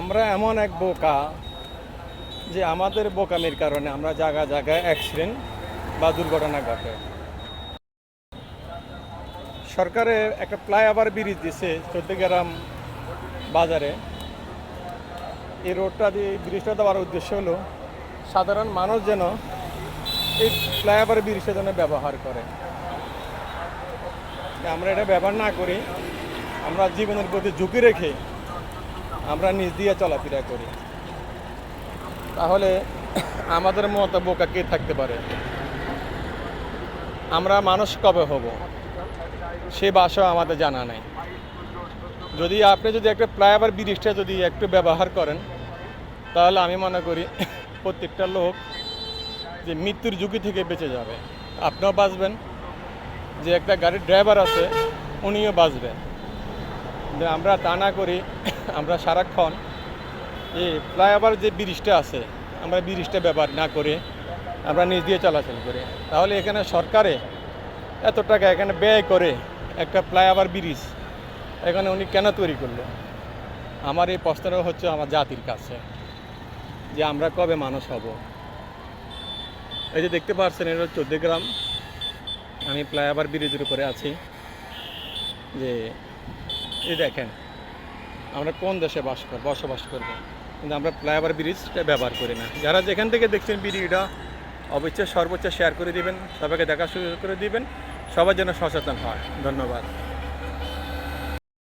আমরা এমন এক বোকা যে আমাদের বোকামির কারণে আমরা জায়গায় জায়গায় অ্যাক্সিডেন্ট বা দুর্ঘটনা ঘটে। সরকারে একটা ফ্লাইওভার ব্রিজ দিছে চৌদ্দগ্রাম বাজারে। এই রোডটা দিয়ে ব্রিজটা দেওয়ার উদ্দেশ্য হলো সাধারণ মানুষ যেন এই ফ্লাইওভার ব্রিজটা যেন ব্যবহার করে। আমরা এটা ব্যবহার না করি, আমরা জীবনের প্রতি ঝুঁকি রেখে আমরা নিজ দিয়ে চলাফেরা করি, তাহলে আমাদের মতো বোকা কে থাকতে পারে? আমরা মানুষ কবে হব সে বাসাও আমাদের জানা নেই। যদি আপনি একটা ফ্লাইওভার ব্রিজটা যদি একটু ব্যবহার করেন, তাহলে আমি মনে করি প্রত্যেকটা লোক যে মৃত্যুর ঝুঁকি থেকে বেঁচে যাবে, আপনিও বাঁচবেন, যে একটা গাড়ির ড্রাইভার আছে উনিও বাঁচবেন। আমরা তা না করি, আমরা সারাক্ষণ এই ফ্লাইওভার যে ব্রিজটা আছে আমরা ব্রিজটা ব্যবহার না করে আমরা নিজ দিয়ে চলাচল করি, তাহলে এখানে সরকারে এত টাকা এখানে ব্যয় করে একটা ফ্লাইওভার ব্রিজ এখানে উনি কেন তৈরি করলো? আমার এই প্রশ্নটা হচ্ছে আমার জাতির কাছে, যে আমরা কবে মানুষ হব। এই যে দেখতে পাচ্ছেন এটা চৌদ্দগ্রাম, আমি ফ্লাইওভার ব্রিজের উপরে আছি। যে এই দেখেন আমরা কোন দেশে বসবাস করবো, কিন্তু আমরা ফ্লাইওভার ব্রিজটা ব্যবহার করি না। যারা যেখান থেকে দেখছেন ভিডিওটা অবশ্যই সর্বোচ্চ শেয়ার করে দিবেন, সবাইকে দেখা শুরু করে দিবেন, সবার যেন সচেতন হয়। ধন্যবাদ।